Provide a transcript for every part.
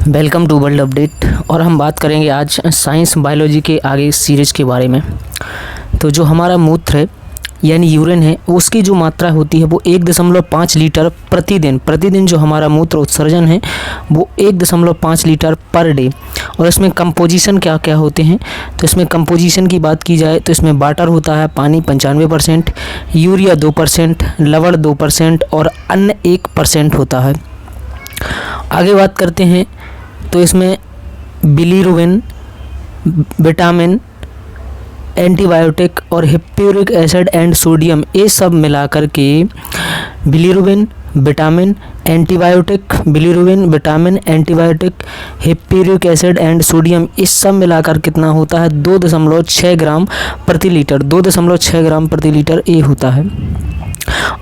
Welcome to world update. और हम बात करेंगे आज साइंस बायोलॉजी के आगे सीरीज़ के बारे में। तो जो हमारा मूत्र है यानी यूरिन है, उसकी जो मात्रा होती है वो 1.5 लीटर प्रतिदिन जो हमारा मूत्र उत्सर्जन है वो 1.5 लीटर पर डे। और इसमें कंपोजिशन क्या क्या होते हैं, तो इसमें कंपोजिशन की बात की जाए तो इसमें वाटर होता है पानी 95%, यूरिया 2%, लवण 2% और अन्य 1% होता है। आगे बात करते हैं तो इसमें बिलीरुबिन, विटामिन, एंटीबायोटिक और हिप्प्यूरिक एसिड एंड सोडियम, ये सब मिलाकर के bilirubin, vitamin, antibiotic, hippuric acid and sodium, इस सब मिलाकर कितना होता है 2.6 ग्राम प्रति लीटर। 2.6 ग्राम प्रति लीटर ये होता है।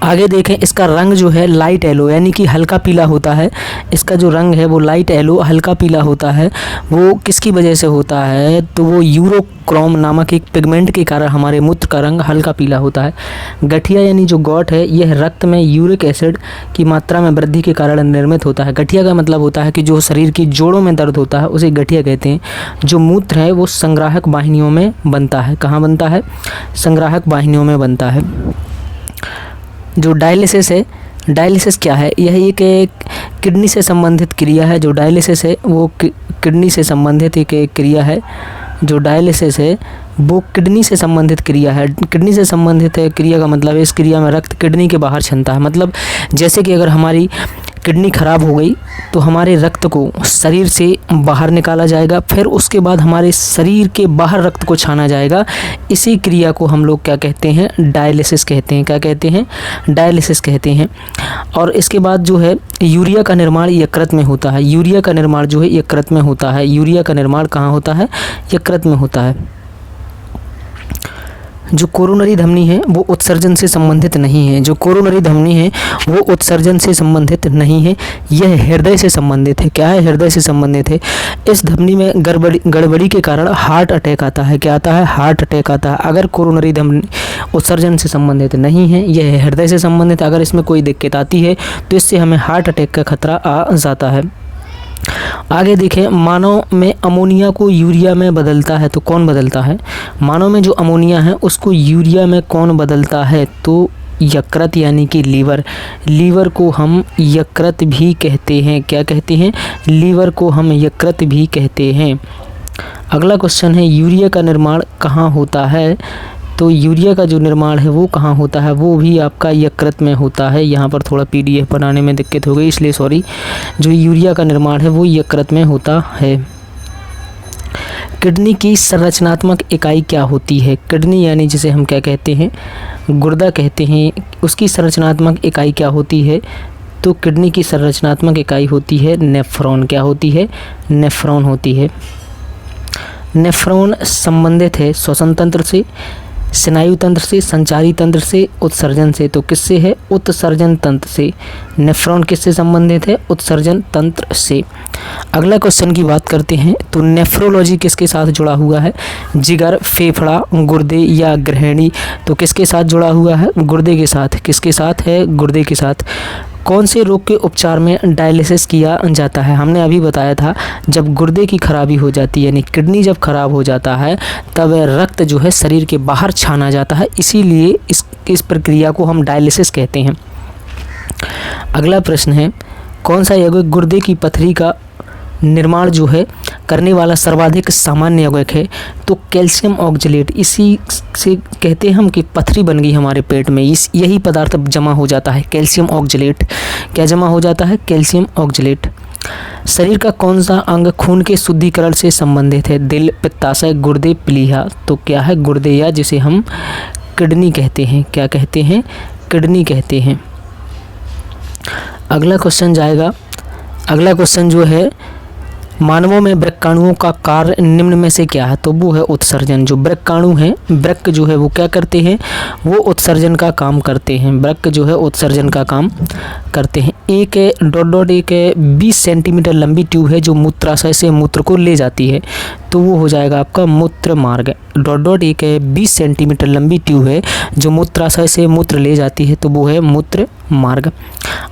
आगे देखें, इसका रंग जो है लाइट येलो यानी कि हल्का पीला होता है। इसका जो रंग है वो लाइट येलो हल्का पीला होता है। वो किसकी वजह से होता है, तो वो यूरोक्रोम नामक एक पिगमेंट के कारण हमारे मूत्र का रंग हल्का पीला होता है। गठिया यानी जो गॉट है यह रक्त में यूरिक एसिड की मात्रा में वृद्धि के कारण निर्मित होता है। गठिया का मतलब होता है कि जो शरीर की जोड़ों में दर्द होता है उसे गठिया कहते हैं। जो मूत्र है वो संग्राहक वाहिनियों में बनता है। कहाँ बनता है? संग्राहक वाहिनियों में बनता है। जो डायलिसिस है, डायलिसिस क्या है? यह एक किडनी से संबंधित क्रिया है। जो डायलिसिस है वो किडनी से संबंधित एक क्रिया है। जो डायलिसिस है वो किडनी से संबंधित क्रिया है। किडनी से संबंधित क्रिया का मतलब है इस क्रिया में रक्त किडनी के बाहर छनता है। मतलब जैसे कि अगर हमारी किडनी ख़राब हो गई तो हमारे रक्त को शरीर से बाहर निकाला जाएगा, फिर उसके बाद हमारे शरीर के बाहर रक्त को छाना जाएगा। इसी क्रिया को हम लोग क्या कहते हैं? डायलिसिस कहते हैं। क्या कहते हैं? डायलिसिस कहते हैं। और इसके बाद जो है यूरिया का निर्माण यकृत में होता है। यूरिया का निर्माण जो है यकृत में होता है। यूरिया का निर्माण कहाँ होता है? यकृत में होता है। जो कोरोनरी धमनी है वो उत्सर्जन से संबंधित नहीं है। जो कोरोनरी धमनी है वो उत्सर्जन से संबंधित नहीं है, यह हृदय से संबंधित है। क्या है? हृदय से संबंधित है। इस धमनी में गड़बड़ी के कारण हार्ट अटैक आता है। क्या आता है? हार्ट अटैक आता है। अगर कोरोनरी धमनी उत्सर्जन से संबंधित नहीं है, यह हृदय से संबंधित, अगर इसमें कोई दिक्कत आती है तो इससे हमें हार्ट अटैक का खतरा आ जाता है। आगे देखें, मानव में अमोनिया को यूरिया में बदलता है तो कौन बदलता है? मानव में जो अमोनिया है उसको यूरिया में कौन बदलता है? तो यकृत यानी कि लीवर। लीवर को हम यकृत भी कहते हैं। क्या कहते हैं? लीवर को हम यकृत भी कहते हैं। अगला क्वेश्चन है, यूरिया का निर्माण कहाँ होता है? तो यूरिया का जो निर्माण है वो कहाँ होता है? वो भी आपका यकृत में होता है। यहाँ पर थोड़ा PDF बनाने में दिक्कत हो गई इसलिए सॉरी। जो यूरिया का निर्माण है वो यकृत में होता है। किडनी की संरचनात्मक इकाई क्या होती है? किडनी यानी जिसे हम क्या कहते हैं? गुर्दा कहते हैं। उसकी संरचनात्मक इकाई क्या होती है? तो किडनी की संरचनात्मक इकाई होती है नेफ्रॉन। क्या होती है? नेफ्रॉन होती है। नेफ्रॉन संबंधित है श्वसन तंत्र से, स्नायु तंत्र से, संचारी तंत्र से, उत्सर्जन से। तो किससे है? उत्सर्जन तंत्र से। नेफ्रॉन किससे संबंधित है? उत्सर्जन तंत्र से। अगला क्वेश्चन की बात करते हैं तो नेफ्रोलॉजी किसके साथ जुड़ा हुआ है? जिगर, फेफड़ा, गुर्दे या ग्रहणी। तो किसके साथ जुड़ा हुआ है? गुर्दे के साथ। किसके साथ है? गुर्दे के साथ। कौन से रोग के उपचार में डायलिसिस किया जाता है? हमने अभी बताया था जब गुर्दे की खराबी हो जाती है यानी किडनी जब खराब हो जाता है तब रक्त जो है शरीर के बाहर छाना जाता है, इसीलिए इस प्रक्रिया को हम डायलिसिस कहते हैं। अगला प्रश्न है, कौन सा यौगिक गुर्दे की पथरी का निर्माण जो है करने वाला सर्वाधिक सामान्य यौगिक है? तो कैल्शियम ऑक्जेलेट। इसी से कहते हैं हम कि पथरी बन गई हमारे पेट में, यही पदार्थ जमा हो जाता है कैल्शियम ऑक्जेलेट। क्या जमा हो जाता है? Calcium oxalate. शरीर का कौन सा अंग खून के शुद्धिकरण से संबंधित है? दिल, पित्ताशय, गुर्दे, प्लीहा। तो क्या है? गुर्दे, या जिसे हम किडनी कहते हैं। क्या कहते हैं? किडनी कहते हैं। अगला क्वेश्चन जाएगा, अगला क्वेश्चन जो है, मानवों में वृक्काणुओं का कार्य निम्न में से क्या है? तो वो है उत्सर्जन। जो वृक्काणु हैं, वृक्क जो है वो क्या करते हैं? वो उत्सर्जन का काम करते हैं। वृक्क जो है उत्सर्जन का काम करते हैं। एक 20 सेंटीमीटर लंबी ट्यूब है जो मूत्राशय से मूत्र को ले जाती है, तो वो हो जाएगा आपका मूत्र मार्ग। डॉट डॉट एक 20 सेंटीमीटर लंबी ट्यूब है जो मूत्राशय से मूत्र ले जाती है, तो वो है मूत्र मार्ग।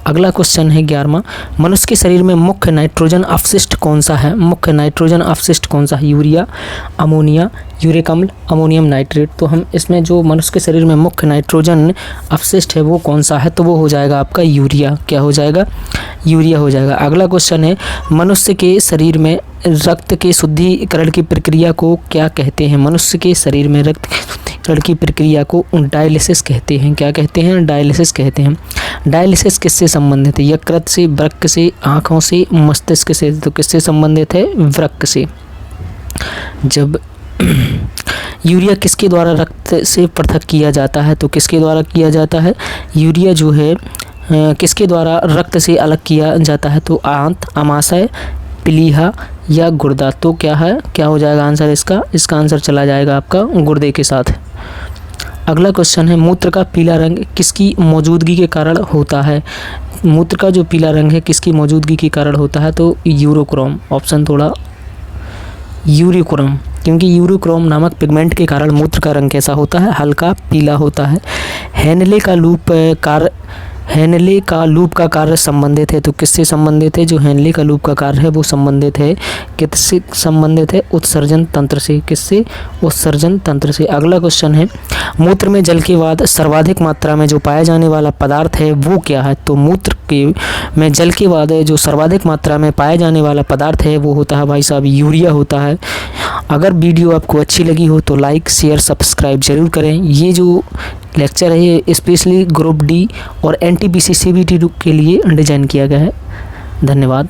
अगला क्वेश्चन है 11वां, मनुष्य के शरीर में मुख्य नाइट्रोजन अपशिष्ट कौन सा है? मुख्य नाइट्रोजन अपशिष्ट कौन सा है? यूरिया, अमोनिया, यूरिक अम्ल, अमोनियम नाइट्रेट। तो हम इसमें जो मनुष्य के शरीर में मुख्य नाइट्रोजन अपशिष्ट है वो कौन सा है? तो वो हो जाएगा आपका यूरिया। क्या हो जाएगा? यूरिया हो जाएगा। अगला क्वेश्चन है, मनुष्य के शरीर में रक्त के शुद्धिकरण की प्रक्रिया को क्या कहते हैं? मनुष्य के शरीर में रक्त के शुद्धिकरण की प्रक्रिया को डायलिसिस कहते हैं। क्या कहते हैं? डायलिसिस कहते हैं। डायलिसिस किससे संबंधित है? यकृत से, वृक्क से, आँखों से, मस्तिष्क से। तो किससे संबंधित है? वृक्क से। जब यूरिया किसके द्वारा रक्त से पृथक किया जाता है? तो किसके द्वारा किया जाता है? यूरिया जो है किसके द्वारा रक्त से अलग किया जाता है? तो आंत, अमाशय, प्लीहा या गुर्दा। तो क्या है? क्या हो जाएगा आंसर इसका? इसका आंसर चला जाएगा आपका गुर्दे के साथ। अगला क्वेश्चन है, मूत्र का पीला रंग किसकी मौजूदगी के कारण होता है? मूत्र का जो पीला रंग है किसकी मौजूदगी के कारण होता है? तो यूरोक्रोम। ऑप्शन थोड़ा यूरिक्रोम, क्योंकि यूरिक्रोम नामक पिगमेंट के कारण मूत्र का रंग कैसा होता है? हल्का पीला होता है। हेनले का लूप का कार्य संबंधित है। तो किससे संबंधित है? जो हेनले का लूप का कार्य है वो संबंधित है, किससे संबंधित है? उत्सर्जन तंत्र से। किससे? उत्सर्जन तंत्र से। अगला क्वेश्चन है, मूत्र में जल के बाद सर्वाधिक मात्रा में जो पाया जाने वाला पदार्थ है वो क्या है? तो मूत्र में जल के बाद जो सर्वाधिक मात्रा में पाया जाने वाला पदार्थ है वो होता है भाई साहब यूरिया होता है। अगर वीडियो आपको अच्छी लगी हो तो लाइक, शेयर, सब्सक्राइब जरूर करें। ये जो लेक्चर है ये स्पेशली ग्रुप डी और NTPC CBT के लिए डिज़ाइन किया गया है। धन्यवाद।